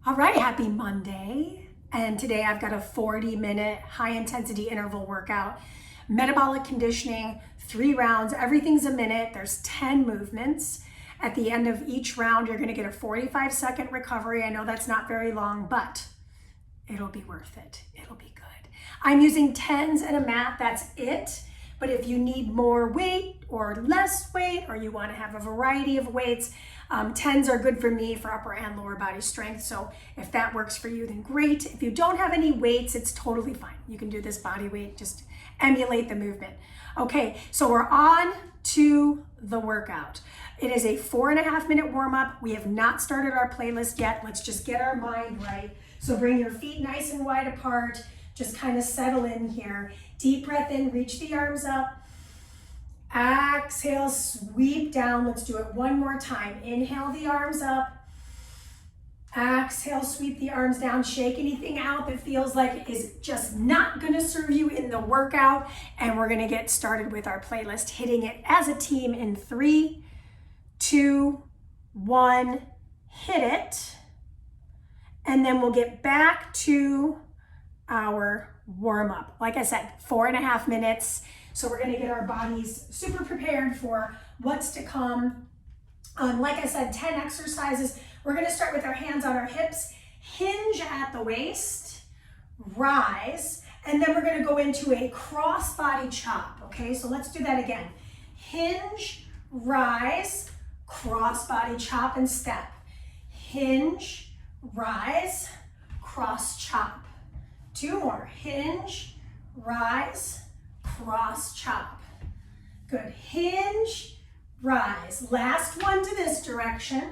All right, happy Monday. And today I've got a 40-minute high-intensity interval workout. Metabolic conditioning, 3 rounds, everything's a minute. There's 10 movements. At the end of each round, you're gonna get a 45-second recovery. I know that's not very long, but it'll be worth it. It'll be good. I'm using 10s and a mat, that's it. But if you need more weight or less weight, or you want to have a variety of weights, 10s are good for me for upper and lower body strength. So if that works for you, then great. If you don't have any weights, it's totally fine. You can do this body weight, just emulate the movement. Okay, so we're on to the workout. It is a 4.5-minute warm-up. We have not started our playlist yet. Let's just get our mind right. So bring your feet nice and wide apart. Just kind of settle in here. Deep breath in, reach the arms up. Exhale, sweep down. Let's do it one more time. Inhale the arms up. Exhale, sweep the arms down. Shake anything out that feels like it is just not gonna serve you in the workout. And we're gonna get started with our playlist, hitting it as a team in 3, 2, 1, hit it. And then we'll get back to our warm up. Like I said, 4.5 minutes. So we're gonna get our bodies super prepared for what's to come. Like I said, 10 exercises. We're gonna start with our hands on our hips, hinge at the waist, rise, and then we're gonna go into a cross body chop, okay? So let's do that again. Hinge, rise, cross body chop and step. Hinge, rise, cross chop. 2 more. Hinge, rise, cross chop. Good. Hinge, rise. Last one to this direction.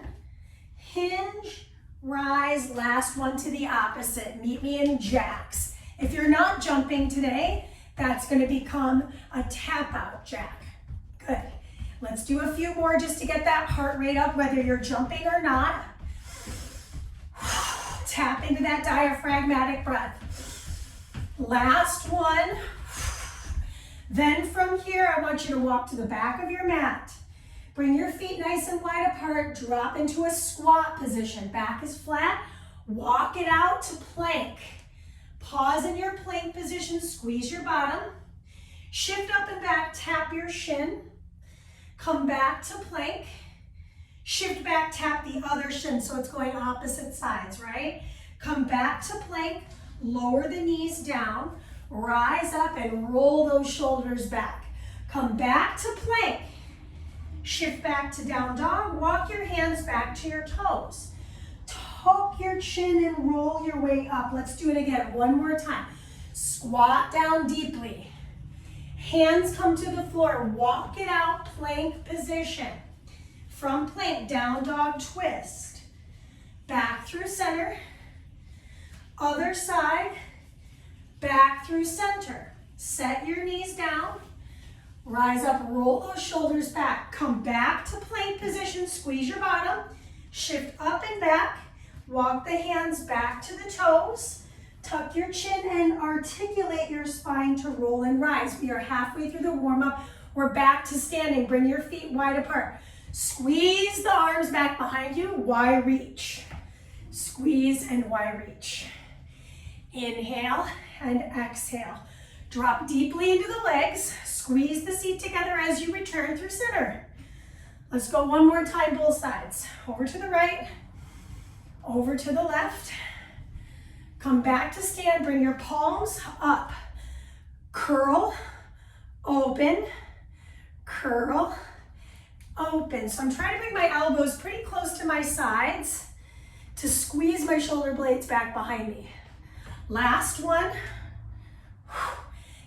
Hinge, rise. Last one to the opposite. Meet me in jacks. If you're not jumping today, that's going to become a tap out jack. Good. Let's do a few more just to get that heart rate up, whether you're jumping or not. Tap into that diaphragmatic breath. Last one. Then from here, I want you to walk to the back of your mat. Bring your feet nice and wide apart. Drop into a squat position. Back is flat. Walk it out to plank. Pause in your plank position. Squeeze your bottom. Shift up and back. Tap your shin. Come back to plank. Shift back. Tap the other shin. So it's going opposite sides, right? Come back to plank. Lower the knees down, rise up and roll those shoulders back. Come back to plank. Shift back to down dog. Walk your hands back to your toes. Tuck your chin and roll your way up. Let's do it again one more time. Squat down deeply. Hands come to the floor. Walk it out, plank position. From plank, down dog twist. Back through center. Other side, back through center. Set your knees down, rise up, roll those shoulders back. Come back to plank position, squeeze your bottom, shift up and back, walk the hands back to the toes, tuck your chin and articulate your spine to roll and rise. We are halfway through the warm-up. We're back to standing. Bring your feet wide apart. Squeeze the arms back behind you, Y reach. Squeeze and Y reach. Inhale and exhale. Drop deeply into the legs. Squeeze the seat together as you return through center. Let's go one more time, both sides. Over to the right, over to the left. Come back to stand. Bring your palms up. Curl, open, curl, open. So I'm trying to bring my elbows pretty close to my sides to squeeze my shoulder blades back behind me. Last one.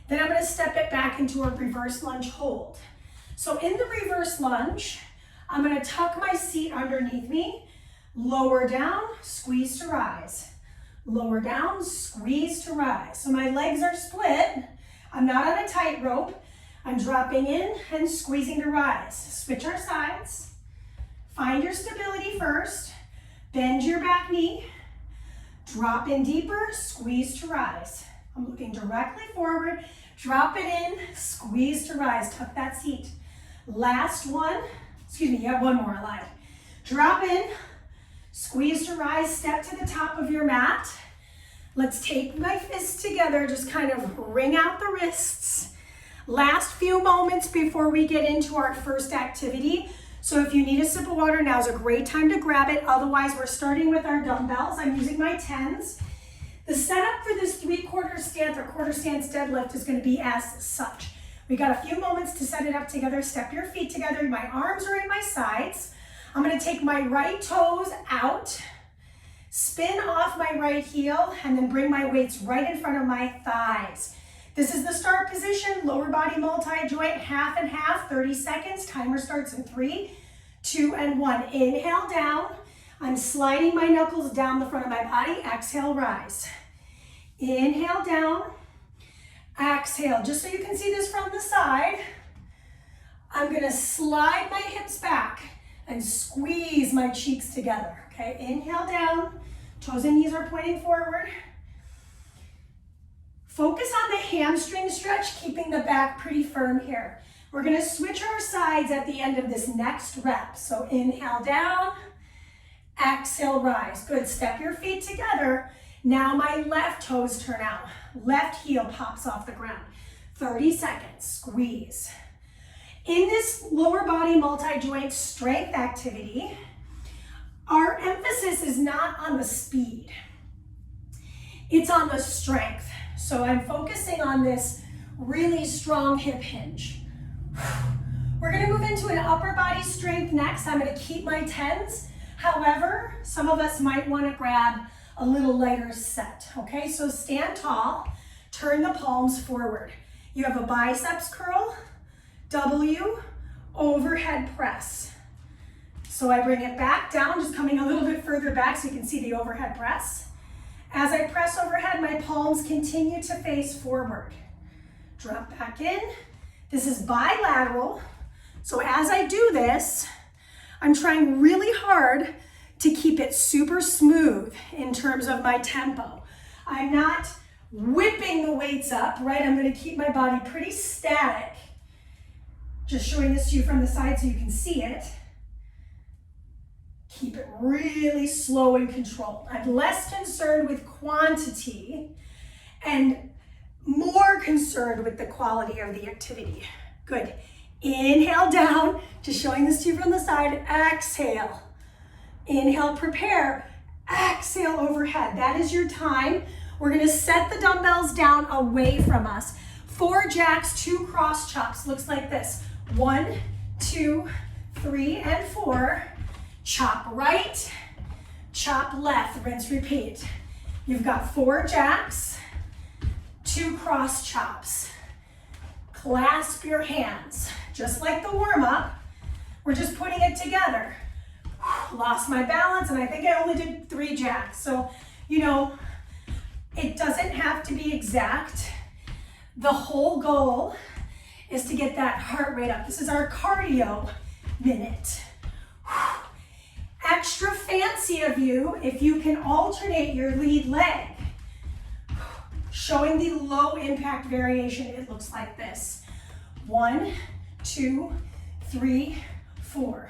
Then I'm going to step it back into a reverse lunge hold. So in the reverse lunge, I'm going to tuck my seat underneath me, lower down, squeeze to rise. Lower down, squeeze to rise. So my legs are split. I'm not on a tightrope. I'm dropping in and squeezing to rise. Switch our sides. Find your stability first. Bend your back knee. Drop in deeper, squeeze to rise. I'm looking directly forward. Drop it in, squeeze to rise. Tuck that seat. Last one. Excuse me, you have one more alive. Drop in, Squeeze to rise, step to the top of your mat. Let's take my fists together, just kind of wring out the wrists. Last few moments before we get into our first activity. So if you need a sip of water, now's a great time to grab it. Otherwise, we're starting with our dumbbells. I'm using my 10s. The setup for this 3/4 stance or quarter stance deadlift is going to be as such. We got a few moments to set it up together. Step your feet together. My arms are at my sides. I'm going to take my right toes out, spin off my right heel, and then bring my weights right in front of my thighs. This is the start position, lower body multi-joint, half and half, 30 seconds. Timer starts in 3, 2, and 1. Inhale down. I'm sliding my knuckles down the front of my body. Exhale, rise. Inhale down. Exhale. Just so you can see this from the side, I'm going to slide my hips back and squeeze my cheeks together. Okay, inhale down. Toes and knees are pointing forward. Focus on the hamstring stretch, keeping the back pretty firm here. We're going to switch our sides at the end of this next rep. So inhale down, exhale, rise. Good, step your feet together. Now my left toes turn out. Left heel pops off the ground. 30 seconds, squeeze. In this lower body multi-joint strength activity, our emphasis is not on the speed. It's on the strength. So I'm focusing on this really strong hip hinge. We're going to move into an upper body strength next. I'm going to keep my 10s. However, some of us might want to grab a little lighter set. Okay, so stand tall, turn the palms forward. You have a biceps curl, W, overhead press. So I bring it back down, just coming a little bit further back so you can see the overhead press. As I press overhead, my palms continue to face forward. Drop back in. This is bilateral. So as I do this, I'm trying really hard to keep it super smooth in terms of my tempo. I'm not whipping the weights up, right? I'm going to keep my body pretty static. Just showing this to you from the side so you can see it. Keep it really slow and controlled. I'm less concerned with quantity and more concerned with the quality of the activity. Good. Inhale down, just showing this to you from the side. Exhale. Inhale, prepare. Exhale, overhead. That is your time. We're going to set the dumbbells down away from us. 4 jacks, 2 cross chops. Looks like this. 1, 2, 3, and 4. Chop right, chop left, rinse, repeat. You've got 4 jacks, 2 cross chops. Clasp your hands, just like the warm-up. We're just putting it together. Lost my balance, and I think I only did 3 jacks. So, you know, it doesn't have to be exact. The whole goal is to get that heart rate up. This is our cardio minute. Extra fancy of you if you can alternate your lead leg. Showing the low impact variation, it looks like this. 1, 2, 3, 4.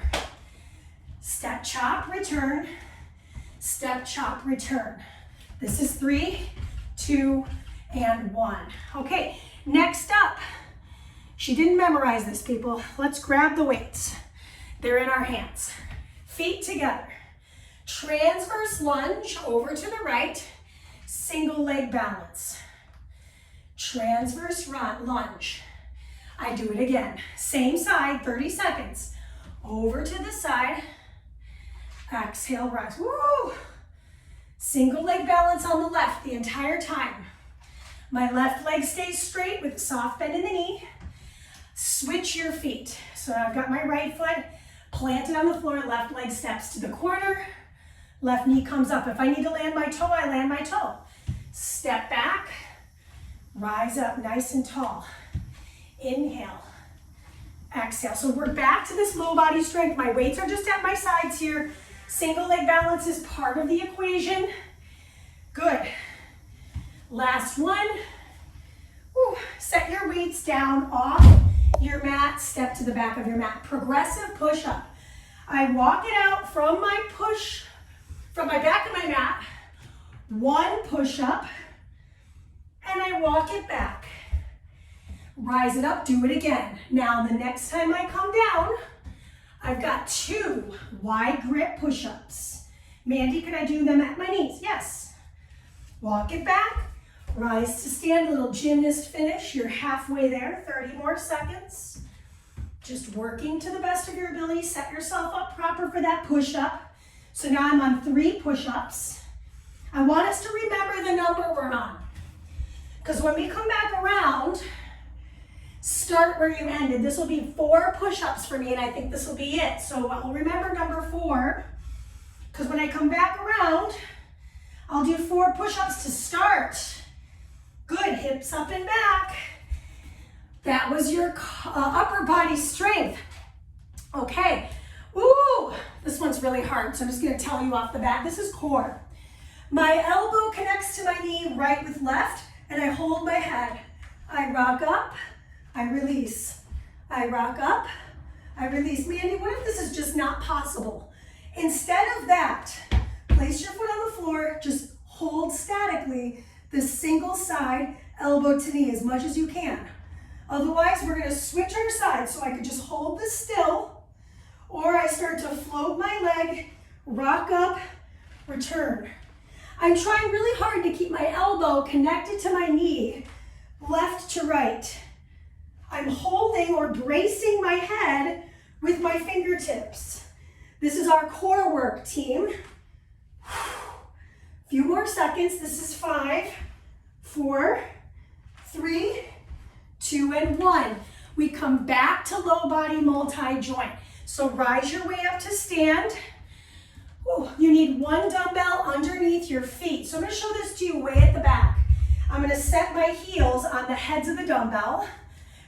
Step, chop, return. Step, chop, return. This is 3, 2, and 1. Okay, next up. She didn't memorize this, people. Let's grab the weights. They're in our hands. Feet together. Transverse lunge over to the right. Single leg balance. Transverse lunge. I do it again. Same side, 30 seconds. Over to the side. Exhale, rise. Woo! Single leg balance on the left the entire time. My left leg stays straight with a soft bend in the knee. Switch your feet. So I've got my right foot planted on the floor, left leg steps to the corner, left knee comes up. If I need to land my toe, I land my toe. Step back, rise up nice and tall. Inhale, exhale. So we're back to this low body strength. My weights are just at my sides here. Single leg balance is part of the equation. Good. Last one. Woo. Set your weights down off your mat, step to the back of your mat. Progressive push-up. I walk it out from my push from my back of my mat, 1 push-up, and I walk it back. Rise it up, do it again. Now the next time I come down, I've got 2 wide grip push-ups. Mandy, can I do them at my knees? Yes. Walk it back, rise to stand, little gymnast finish. You're halfway there, 30 more seconds. Just working to the best of your ability. Set yourself up proper for that push-up. So now I'm on 3 push-ups. I want us to remember the number we're on. Because when we come back around, start where you ended. This will be 4 push-ups for me, and I think this will be it. So I'll remember number 4, because when I come back around, I'll do 4 push-ups to start. Good, hips up and back. That was your upper body strength. Okay, ooh, this one's really hard, so I'm just gonna tell you off the bat. This is core. My elbow connects to my knee right with left, and I hold my head. I rock up, I release. I rock up, I release. Mandy, what if this is just not possible? Instead of that, place your foot on the floor, just hold statically the single side, elbow to knee as much as you can. Otherwise, we're gonna switch our sides, so I could just hold this still, or I start to float my leg, rock up, return. I'm trying really hard to keep my elbow connected to my knee, left to right. I'm holding or bracing my head with my fingertips. This is our core work, team. Few more seconds. This is 5, 4, 3, 2, and 1. We come back to low body multi-joint. So rise your way up to stand. Ooh, you need 1 dumbbell underneath your feet. So I'm going to show this to you way at the back. I'm going to set my heels on the heads of the dumbbell.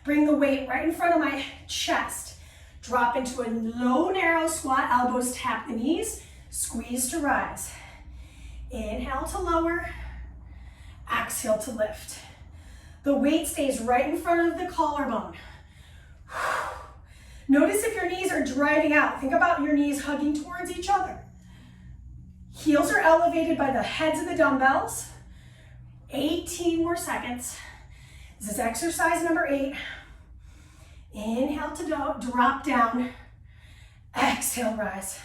Bring the weight right in front of my chest. Drop into a low, narrow squat. Elbows tap the knees. Squeeze to rise. Inhale to lower. Exhale to lift. The weight stays right in front of the collarbone. Notice if your knees are driving out. Think about your knees hugging towards each other. Heels are elevated by the heads of the dumbbells. 18 more seconds. This is exercise number 8. Inhale to drop down. Exhale, rise.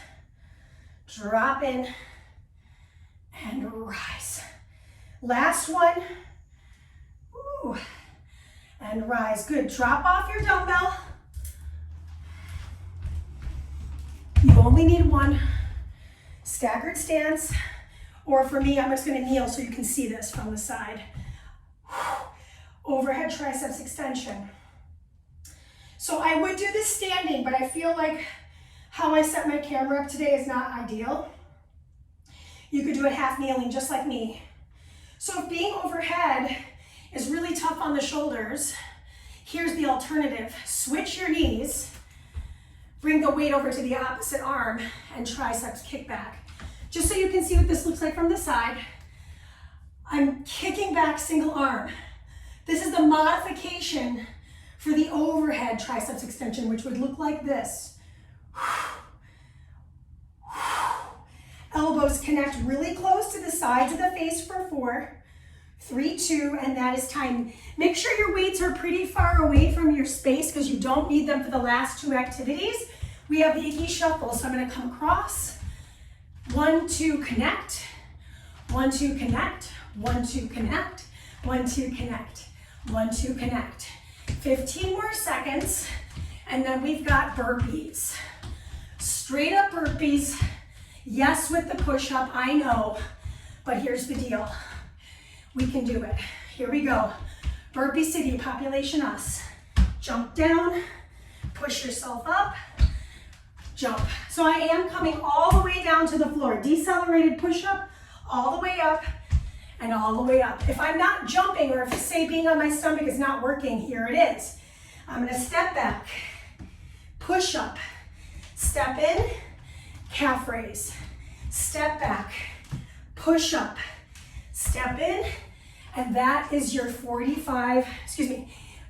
Drop in and rise. Last one. Ooh. And rise. Good. Drop off your dumbbell. You only need 1. Staggered stance, or for me, I'm just going to kneel so you can see this from the side. Overhead triceps extension. So I would do this standing, but I feel like how I set my camera up today is not ideal. You could do it half kneeling, just like me. So if being overhead is really tough on the shoulders, here's the alternative. Switch your knees, bring the weight over to the opposite arm, and triceps kick back. Just so you can see what this looks like from the side, I'm kicking back single arm. This is the modification for the overhead triceps extension, which would look like this. Elbows connect really close to the sides of the face for 4, 3, 2, and that is time. Make sure your weights are pretty far away from your space because you don't need them for the last 2 activities. We have the Iggy shuffle, so I'm going to come across. 1, 2, connect. 1, 2, connect. 1, 2, connect. 1, 2, connect. 1, 2, connect. 15 more seconds, and then we've got burpees. Straight up burpees. Yes, with the push-up, I know, but here's the deal. We can do it. Here we go. Burpee City, population us. Jump down, push yourself up, jump. So I am coming all the way down to the floor. Decelerated push-up, all the way up, and all the way up. If I'm not jumping, or if, say, being on my stomach is not working, here it is. I'm gonna step back, push up, step in, calf raise, step back, push up, step in, and that is your 45,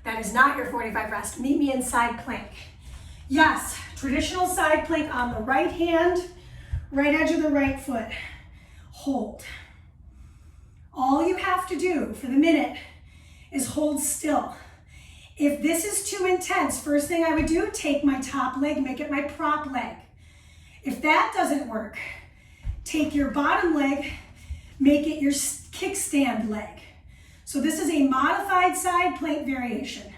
that is not your 45 rest. Meet me in side plank. Yes, traditional side plank on the right hand, right edge of the right foot. hold. All you have to do for the minute is hold still. If this is too intense, first thing I would do, take my top leg, make it my prop leg. If that doesn't work, take your bottom leg, make it your kickstand leg. So this is a modified side plank variation.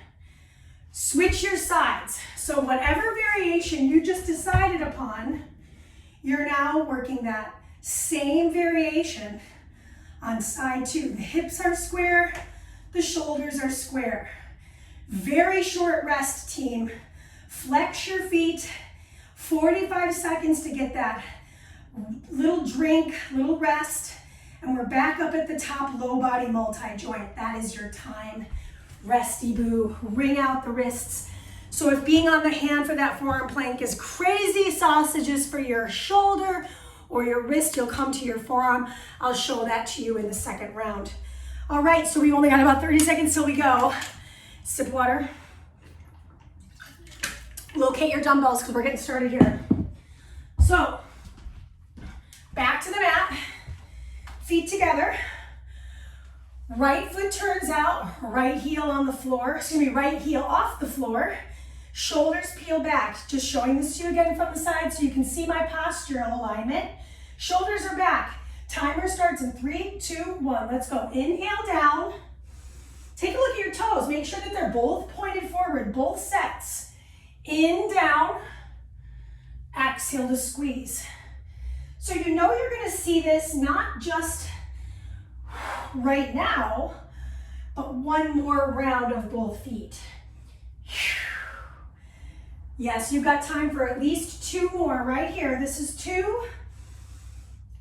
Switch your sides. So whatever variation you just decided upon, you're now working that same variation on side two. The hips are square, the shoulders are square. Very short rest, team. Flex your feet, 45 seconds to get that little drink, little rest, and we're back up at the top, low body multi-joint. That is your time. Resty boo, wring out the wrists. So if being on the hand for that forearm plank is crazy sausages for your shoulder or your wrist, you'll come to your forearm. I'll show that to you in the second round. All right, so we only got about 30 seconds till we go. Sip water. Locate your dumbbells because we're getting started here. So, back to the mat, feet together. Right foot turns out, right heel on the floor, right heel off the floor. Shoulders peel back. Just showing this to you again from the side so you can see my postural alignment. Shoulders are back. Timer starts in 3, 2, 1. Let's go. Inhale down. Take a look at your toes. Make sure that they're both pointed forward, both sets. In, down. Exhale to squeeze. So you know you're going to see this not just right now, but one more round of both feet. Yes, you've got time for at least 2 more right here. This is 2.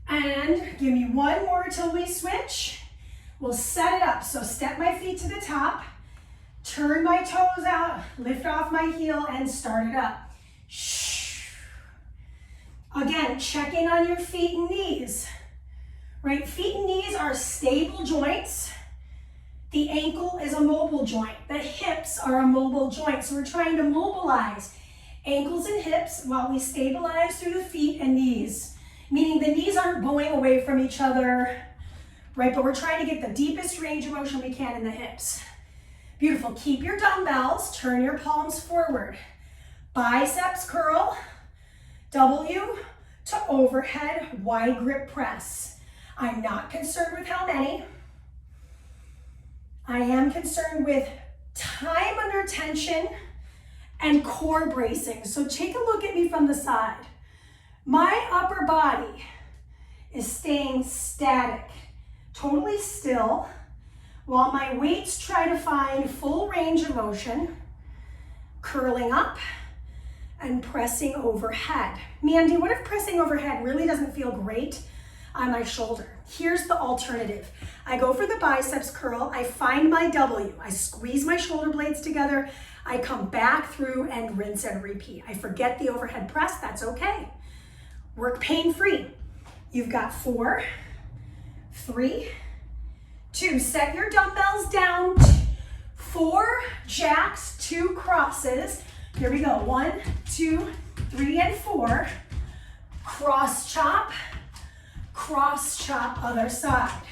And give me 1 more till we switch. We'll set it up. So step my feet to the top, turn my toes out, lift off my heel, and start it up. Again, check in on your feet and knees. Right, feet and knees are stable joints. The ankle is a mobile joint. The hips are a mobile joint. So we're trying to mobilize ankles and hips while we stabilize through the feet and knees. Meaning the knees aren't bowing away from each other, right? But we're trying to get the deepest range of motion we can in the hips. Beautiful. Keep your dumbbells. Turn your palms forward. Biceps curl. W to overhead wide grip press. I'm not concerned with how many. I am concerned with time under tension and core bracing. So take a look at me from the side. My upper body is staying static, totally still, while my weights try to find full range of motion, curling up and pressing overhead. Mandy, what if pressing overhead really doesn't feel great on my shoulder? Here's the alternative. I go for the biceps curl, I find my W, I squeeze my shoulder blades together, I come back through and rinse and repeat. I forget the overhead press, that's okay. Work pain-free. You've got 4, 3, 2. Set your dumbbells down. 4 jacks, 2 crosses. Here we go. 1, 2, 3, and 4. Cross chop, other side.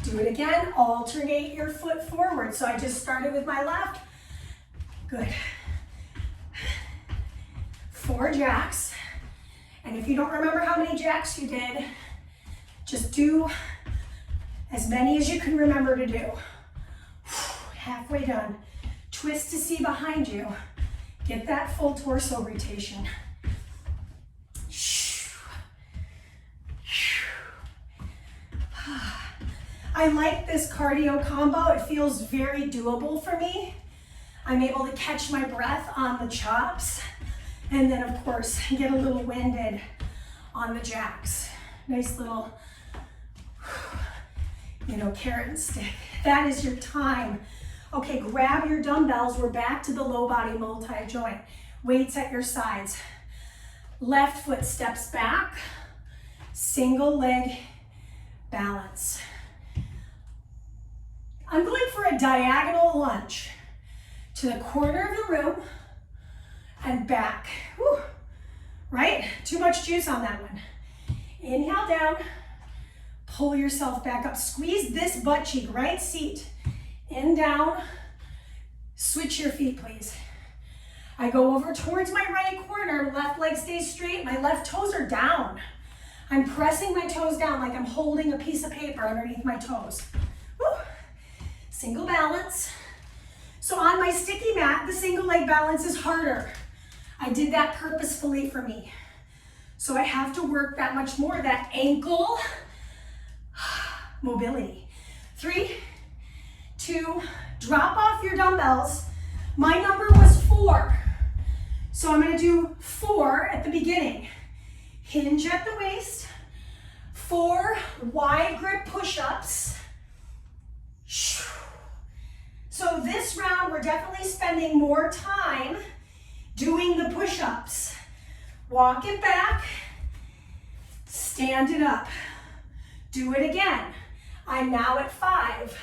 Do it again. Alternate your foot forward. So I just started with my left. Good. 4 jacks. And if you don't remember how many jacks you did, just do as many as you can remember to do. Halfway done. Twist to see behind you. Get that full torso rotation. I like this cardio combo. It feels very doable for me. I'm able to catch my breath on the chops. And then of course, get a little winded on the jacks. Nice little, carrot and stick. That is your time. Okay, grab your dumbbells. We're back to the low body multi-joint. Weights at your sides. Left foot steps back. Single leg balance. I'm going for a diagonal lunge to the corner of the room and back. Whew. Right? Too much juice on that one. Inhale down, pull yourself back up. Squeeze this butt cheek, right seat. In, down. Switch your feet, please. I go over towards my right corner, left leg stays straight, my left toes are down. I'm pressing my toes down like I'm holding a piece of paper underneath my toes. Woo. Single balance. So on my sticky mat, the single leg balance is harder. I did that purposefully for me. So I have to work that much more, that ankle mobility. 3, 2, drop off your dumbbells. My number was 4. So I'm gonna do 4 at the beginning. Hinge at the waist, 4 wide grip push-ups. So this round, we're definitely spending more time doing the push-ups. Walk it back, stand it up. Do it again. I'm now at 5.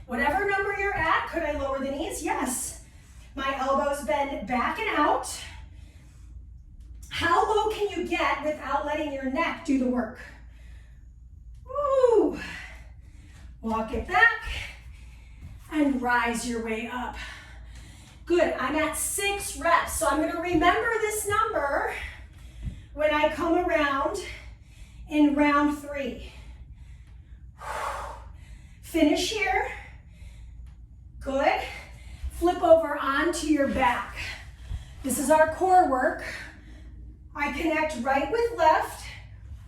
Whatever number you're at, could I lower the knees? Yes. My elbows bend back and out. How low can you get without letting your neck do the work? Woo. Walk it back and rise your way up. Good, I'm at 6 reps, so I'm gonna remember this number when I come around in round 3. Finish here. Good. Flip over onto your back. This is our core work. I connect right with left,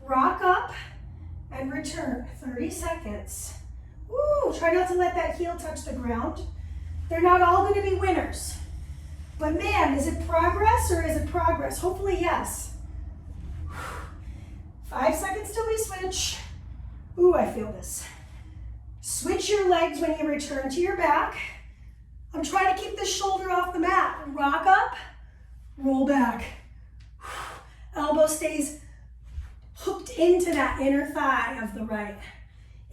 rock up, and return. 30 seconds. Woo, try not to let that heel touch the ground. They're not all gonna be winners. But man, is it progress or is it progress? Hopefully yes. 5 seconds till we switch. Ooh, I feel this. Switch your legs when you return to your back. I'm trying to keep the shoulder off the mat. Rock up, roll back. Elbow stays hooked into that inner thigh of the right.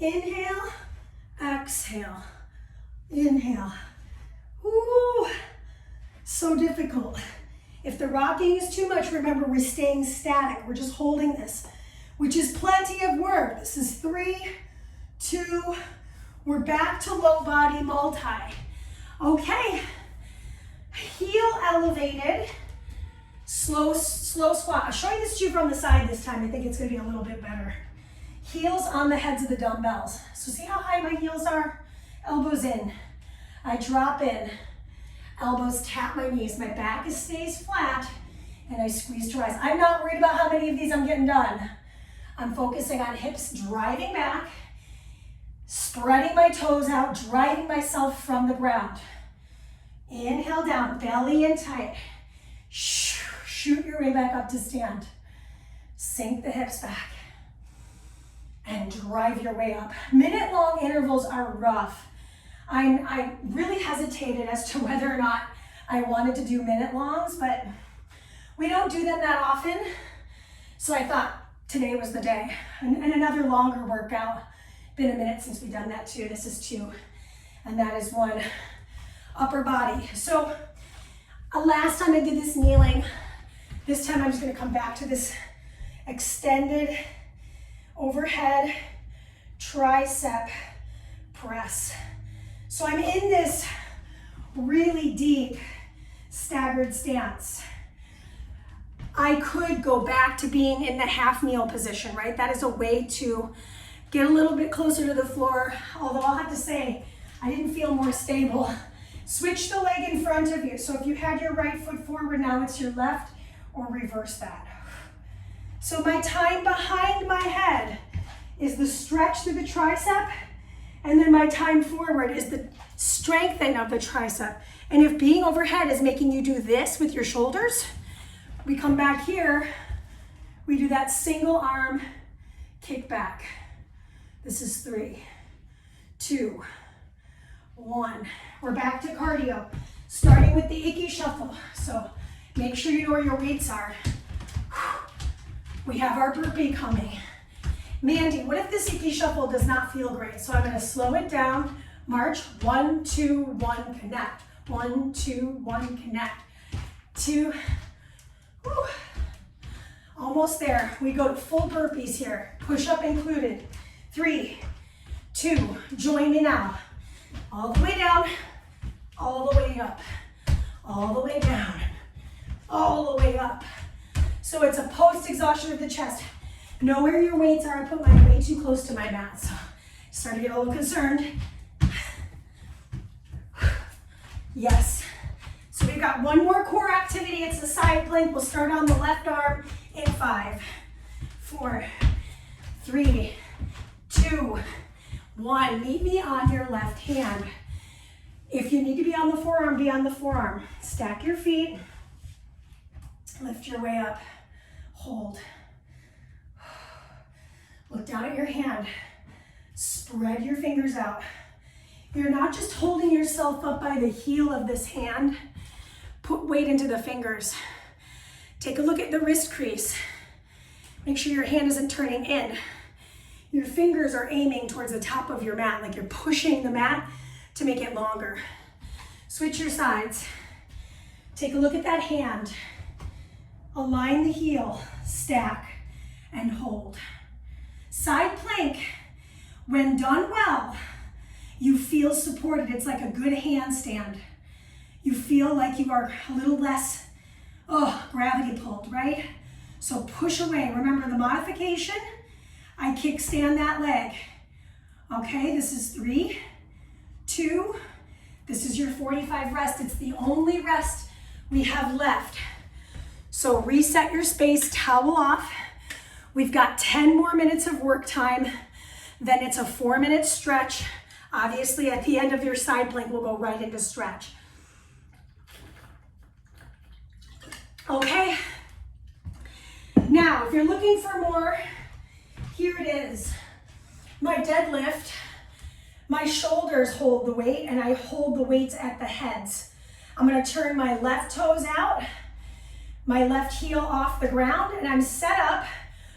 Inhale, exhale, inhale. Ooh, so difficult. If the rocking is too much, remember we're staying static. We're just holding this, which is plenty of work. This is 3, 2, we're back to low body multi. Okay, heel elevated, slow squat. I'll show you this to you from the side this time. I think it's gonna be a little bit better. Heels on the heads of the dumbbells. So see how high my heels are? Elbows in. I drop in. Elbows tap my knees. My back stays flat and I squeeze to rise. I'm not worried about how many of these I'm getting done. I'm focusing on hips driving back, spreading my toes out, driving myself from the ground. Inhale down, belly in tight. Shoot your way back up to stand. Sink the hips back and drive your way up. Minute-long intervals are rough. I really hesitated as to whether or not I wanted to do minute-longs, but we don't do them that often. So I thought today was the day. And another longer workout. Been a minute since we've done that too. This is 2, and that is 1. Upper body. So last time I did this kneeling. This time I'm just gonna come back to this extended overhead tricep press. So I'm in this really deep staggered stance. I could go back to being in the half kneel position, right? That is a way to get a little bit closer to the floor, although I'll have to say, I didn't feel more stable. Switch the leg in front of you. So if you had your right foot forward, now it's your left, or reverse that. So my time behind my head is the stretch through the tricep, and then my time forward is the strengthening of the tricep. And if being overhead is making you do this with your shoulders, we come back here, we do that single arm kick back. This is 3, 2, 1. We're back to cardio, starting with the icky shuffle. So make sure you know where your weights are. We have our burpee coming. Mandy, what if this icky shuffle does not feel great? So I'm gonna slow it down, march, 1, 2, 1, connect. 1, 2, 1, connect. 2, whew. Almost there. We go to full burpees here. Push up included. 3, 2, join me now. All the way down, all the way up, all the way down, all the way up. So it's a post-exhaustion of the chest. Know where your weights are. I put mine way too close to my mat, so I started to get a little concerned. Yes. So we've got one more core activity. It's the side plank. We'll start on the left arm in 5, 4, 3, 2, 1. Meet me on your left hand. If you need to be on the forearm, be on the forearm. Stack your feet. Lift your way up. Hold. Look down at your hand. Spread your fingers out. You're not just holding yourself up by the heel of this hand. Put weight into the fingers. Take a look at the wrist crease. Make sure your hand isn't turning in. Your fingers are aiming towards the top of your mat, like you're pushing the mat to make it longer. Switch your sides. Take a look at that hand. Align the heel, stack, and hold. Side plank, when done well, you feel supported. It's like a good handstand. You feel like you are a little less, gravity pulled, right? So push away. Remember the modification? I kickstand that leg. Okay, this is 3, 2, this is your 45 rest. It's the only rest we have left. So reset your space, towel off. We've got 10 more minutes of work time. Then it's a 4-minute stretch. Obviously, at the end of your side plank, we'll go right into stretch. Okay. Now, if you're looking for more, here it is. My deadlift, my shoulders hold the weight and I hold the weights at the heads. I'm gonna turn my left toes out, my left heel off the ground, and I'm set up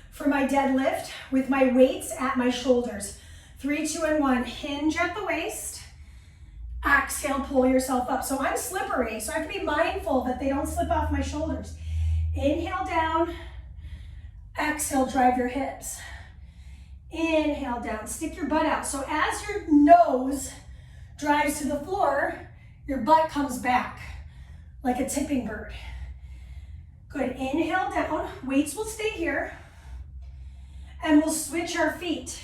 for my deadlift with my weights at my shoulders. 3, 2, and 1. Hinge at the waist. Exhale, pull yourself up. So I'm slippery, so I have to be mindful that they don't slip off my shoulders. Inhale down. Exhale, drive your hips. Inhale down, stick your butt out. So as your nose drives to the floor, your butt comes back like a tipping bird. Good, inhale down, weights will stay here. And we'll switch our feet.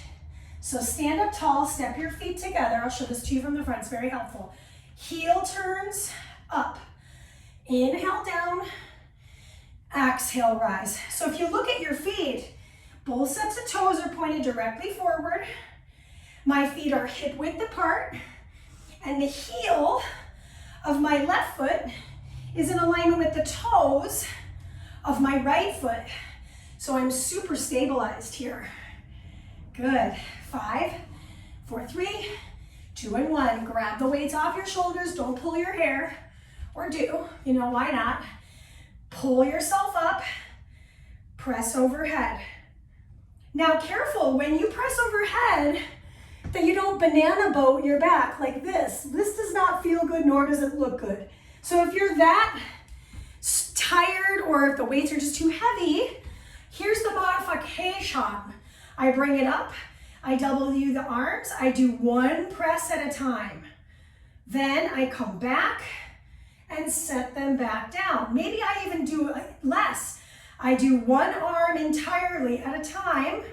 So stand up tall, step your feet together. I'll show this to you from the front, it's very helpful. Heel turns up. Inhale down, exhale, rise. So if you look at your feet, both sets of toes are pointed directly forward. My feet are hip width apart, and the heel of my left foot is in alignment with the toes of my right foot. So I'm super stabilized here. Good. 5, 4, 3, 2, and 1. Grab the weights off your shoulders. Don't pull your hair, or do. You know, why not? Pull yourself up. Press overhead. Now careful, when you press overhead, that you don't banana boat your back like this. This does not feel good, nor does it look good. So if you're that tired, or if the weights are just too heavy, here's the modification. I bring it up, I W the arms, I do 1 press at a time. Then I come back and set them back down. Maybe I even do less. I do 1 arm entirely at a time,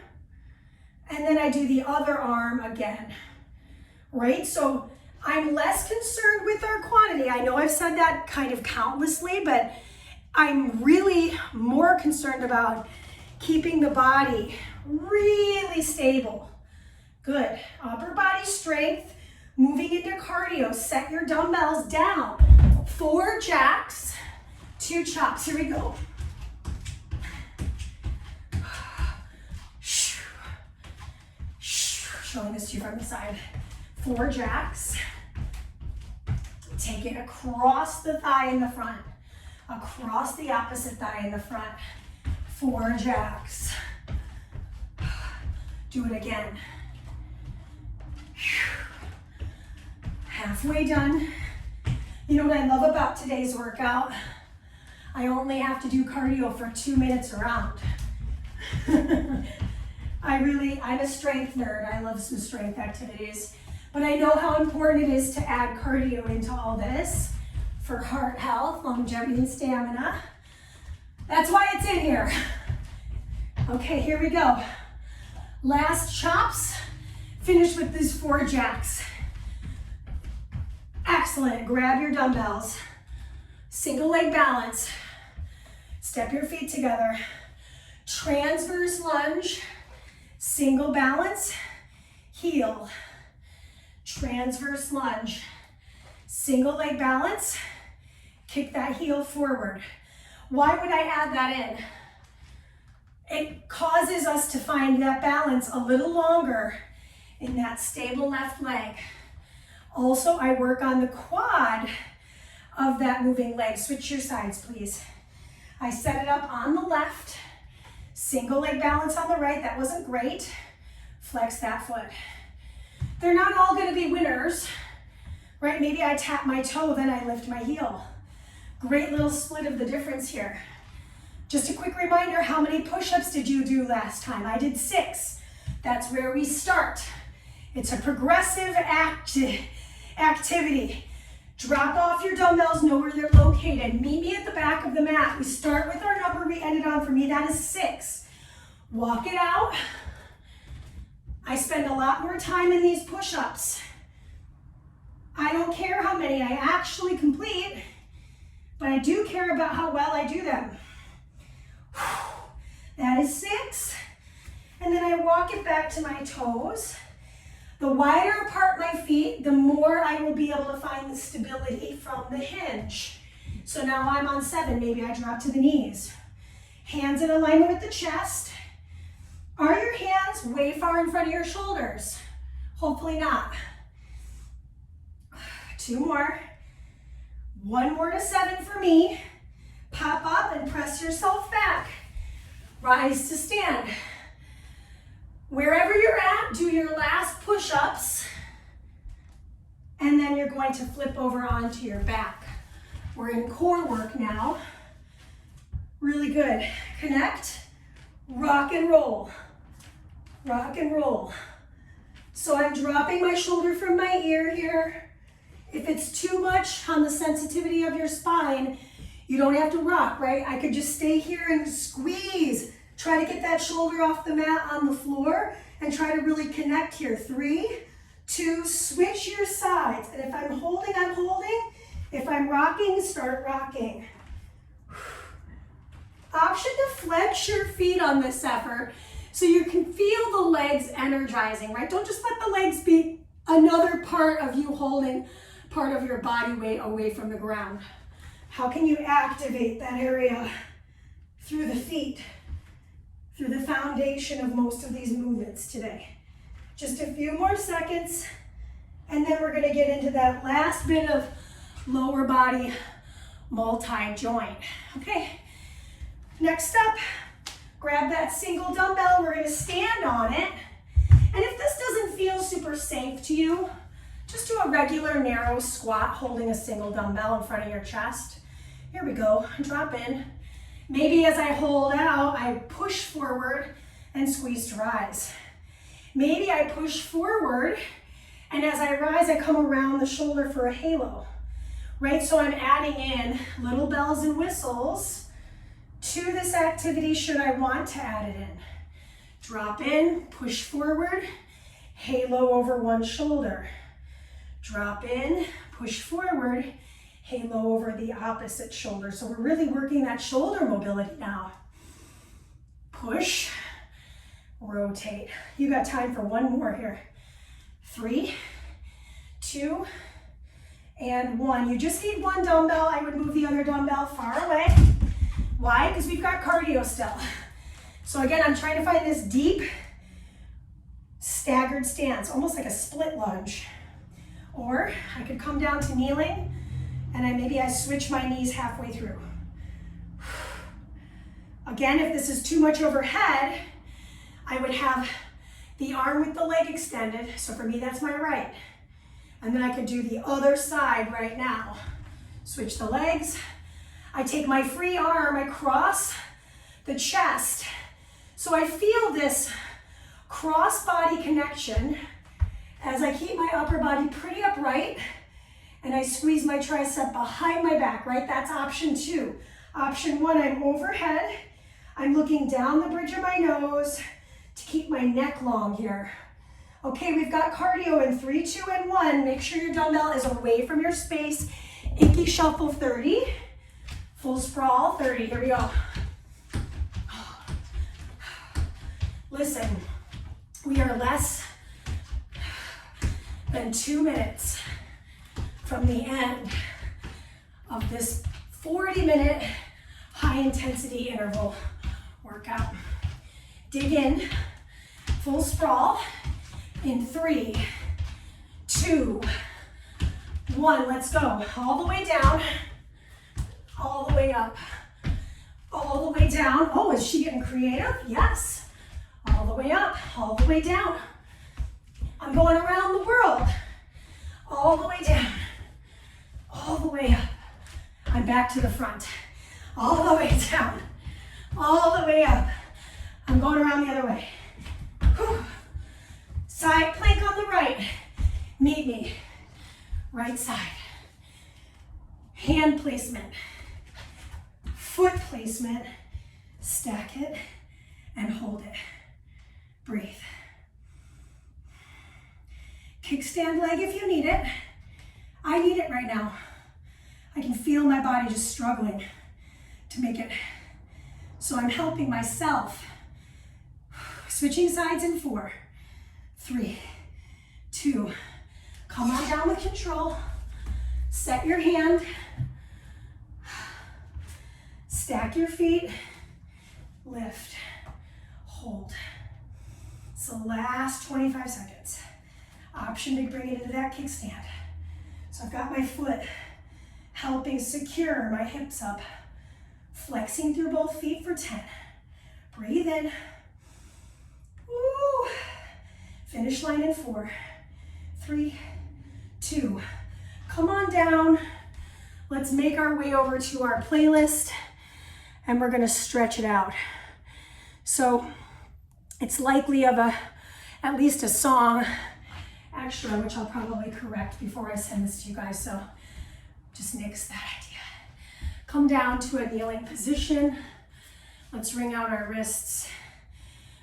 and then I do the other arm again, right? So I'm less concerned with our quantity. I know I've said that kind of countlessly, but I'm really more concerned about keeping the body really stable. Good. Upper body strength, moving into cardio. Set your dumbbells down. 4 jacks, 2 chops. Here we go. Showing this to you from the side. 4 jacks. Take it across the thigh in the front. Across the opposite thigh in the front. 4 jacks. Do it again. Halfway done. You know what I love about today's workout? I only have to do cardio for 2 minutes around. I'm a strength nerd. I love some strength activities, but I know how important it is to add cardio into all this for heart health, longevity, and stamina. That's why it's in here. Okay, here we go. Last chops. Finish with these 4 jacks. Excellent. Grab your dumbbells. Single leg balance. Step your feet together. Transverse lunge. Single balance. Heel. Transverse lunge. Single leg balance. Kick that heel forward. Why would I add that in? It causes us to find that balance a little longer in that stable left leg. Also, I work on the quad of that moving leg. Switch your sides, please. I set it up on the left, single leg balance on the right. That wasn't great. Flex that foot. They're not all gonna be winners, right? Maybe I tap my toe, then I lift my heel. Great little split of the difference here. Just a quick reminder, how many push-ups did you do last time? I did 6. That's where we start. It's a progressive activity. Drop off your dumbbells, know where they're located. Meet me at the back of the mat. We start with our number we ended on. For me, that is 6. Walk it out. I spend a lot more time in these push-ups. I don't care how many I actually complete, but I do care about how well I do them. That is 6. And then I walk it back to my toes. The wider apart my feet, the more I will be able to find the stability from the hinge. So now I'm on 7, maybe I drop to the knees. Hands in alignment with the chest. Are your hands way far in front of your shoulders? Hopefully not. 2 more. 1 more to 7 for me. Pop up and press yourself back. Rise to stand. Wherever you're at, do your last push-ups, and then you're going to flip over onto your back. We're in core work now. Really good. Connect, rock and roll, rock and roll. So I'm dropping my shoulder from my ear here. If it's too much on the sensitivity of your spine, you don't have to rock, right? I could just stay here and squeeze. Try to get that shoulder off the mat on the floor and try to really connect here. 3, 2, switch your sides. And if I'm holding, I'm holding. If I'm rocking, start rocking. Option to flex your feet on this effort so you can feel the legs energizing, right? Don't just let the legs be another part of you holding part of your body weight away from the ground. How can you activate that area through the feet, through the foundation of most of these movements today? Just a few more seconds, and then we're going to get into that last bit of lower body multi-joint. Okay, next up, grab that single dumbbell. We're going to stand on it. And if this doesn't feel super safe to you, just do a regular narrow squat holding a single dumbbell in front of your chest. Here we go, drop in. Maybe as I hold out, I push forward and squeeze to rise. Maybe I push forward, and as I rise, I come around the shoulder for a halo, right? So I'm adding in little bells and whistles to this activity should I want to add it in. Drop in, push forward, halo over one shoulder. Drop in, push forward, halo over the opposite shoulder. So we're really working that shoulder mobility now. Push, rotate. You got time for 1 more here. 3, 2, and 1. You just need 1 dumbbell. I would move the other dumbbell far away. Why? Because we've got cardio still. So again, I'm trying to find this deep, staggered stance, almost like a split lunge. Or I could come down to kneeling, and maybe I switch my knees halfway through. Again, if this is too much overhead, I would have the arm with the leg extended. So for me, that's my right. And then I could do the other side right now. Switch the legs. I take my free arm, I cross the chest. So I feel this cross-body connection as I keep my upper body pretty upright and I squeeze my tricep behind my back, right? That's option 2. Option 1, I'm overhead. I'm looking down the bridge of my nose to keep my neck long here. Okay, we've got cardio in 3, 2, and 1. Make sure your dumbbell is away from your space. Inky shuffle 30. Full sprawl 30. Here we go. Listen, we are less than 2 minutes from the end of this 40-minute high-intensity interval workout. Dig in, full sprawl in 3, 2, 1. Let's go. All the way down, all the way up, all the way down. Oh, is she getting creative? Yes. All the way up, all the way down. I'm going around the world. All the way down, all the way up. I'm back to the front. All the way down, all the way up. I'm going around the other way. Whew. Side plank on the right. Meet me. Right side. Hand placement. Foot placement. Stack it and hold it. Breathe. Kickstand leg if you need it. I need it right now. I can feel my body just struggling to make it. So I'm helping myself. Switching sides in 4, 3, 2. Come on down with control. Set your hand. Stack your feet. Lift. Hold. It's the last 25 seconds. Option to bring it into that kickstand. So I've got my foot helping secure my hips up. Flexing through both feet for 10. Breathe in. Woo. Finish line in 4, 3, 2. Come on down. Let's make our way over to our playlist and we're gonna stretch it out. So it's likely of at least a song extra, which I'll probably correct before I send this to you guys, so just nix that idea. Come down to a kneeling position. Let's wring out our wrists.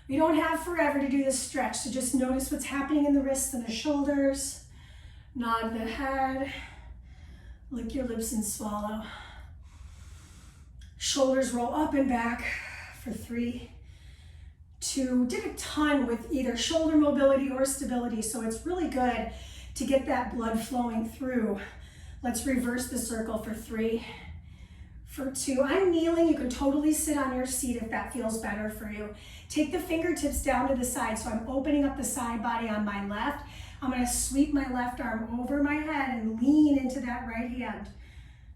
We don't have forever to do this stretch, so just notice what's happening in the wrists and the shoulders. Nod the head. Lick your lips and swallow. Shoulders roll up and back for 3, 2. Did a ton with either shoulder mobility or stability, so it's really good to get that blood flowing through. Let's reverse the circle for 3, for 2. I'm kneeling. You can totally sit on your seat if that feels better for you. Take the fingertips down to the side, so I'm opening up the side body on my left. I'm going to sweep my left arm over my head and lean into that right hand.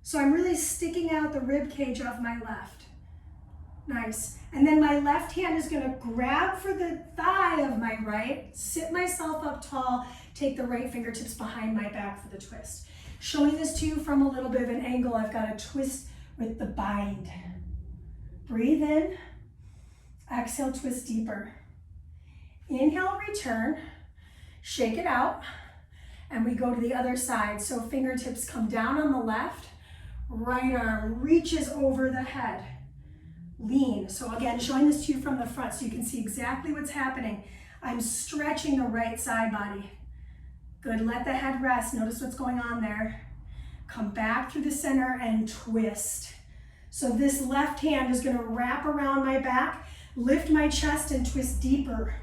So I'm really sticking out the rib cage of my left. Nice. And then my left hand is going to grab for the thigh of my right, sit myself up tall, take the right fingertips behind my back for the twist. Showing this to you from a little bit of an angle, I've got a twist with the bind. Breathe in. Exhale, twist deeper. Inhale, return. Shake it out. And we go to the other side. So fingertips come down on the left. Right arm reaches over the head. Lean. So again, showing this to you from the front so you can see exactly what's happening. I'm stretching the right side body. Good. Let the head rest. Notice what's going on there. Come back through the center and twist. So this left hand is going to wrap around my back, lift my chest, and twist deeper.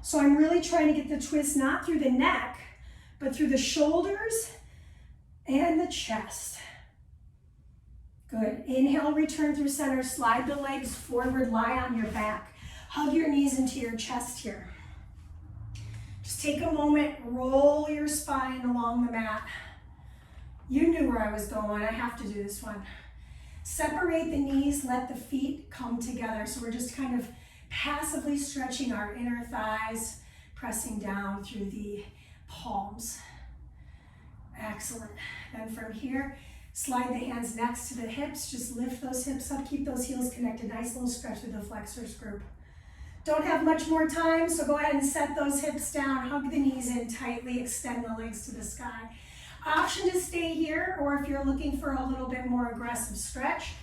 So I'm really trying to get the twist not through the neck, but through the shoulders and the chest. Good. Inhale, return through center. Slide the legs forward, lie on your back. Hug your knees into your chest here. Just take a moment, roll your spine along the mat. You knew where I was going. I have to do this one. Separate the knees, let the feet come together. So we're just kind of passively stretching our inner thighs, pressing down through the palms. Excellent. Then from here, slide the hands next to the hips. Just lift those hips up, keep those heels connected. Nice little stretch through the flexors group. Don't have much more time, so go ahead and set those hips down, hug the knees in tightly, extend the legs to the sky. Option to stay here, or if you're looking for a little bit more aggressive stretch,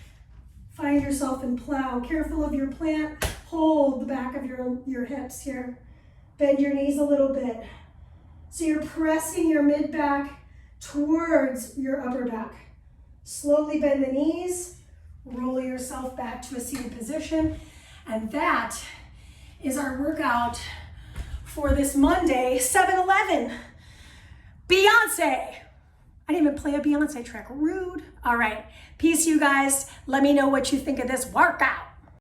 find yourself in plow. Careful of your plant. Hold the back of your hips here. Bend your knees a little bit. So you're pressing your mid-back towards your upper back. Slowly bend the knees. Roll yourself back to a seated position. And that is our workout for this Monday, 7-11. Beyonce. I didn't even play a Beyonce track. Rude. All right. Peace, you guys. Let me know what you think of this workout.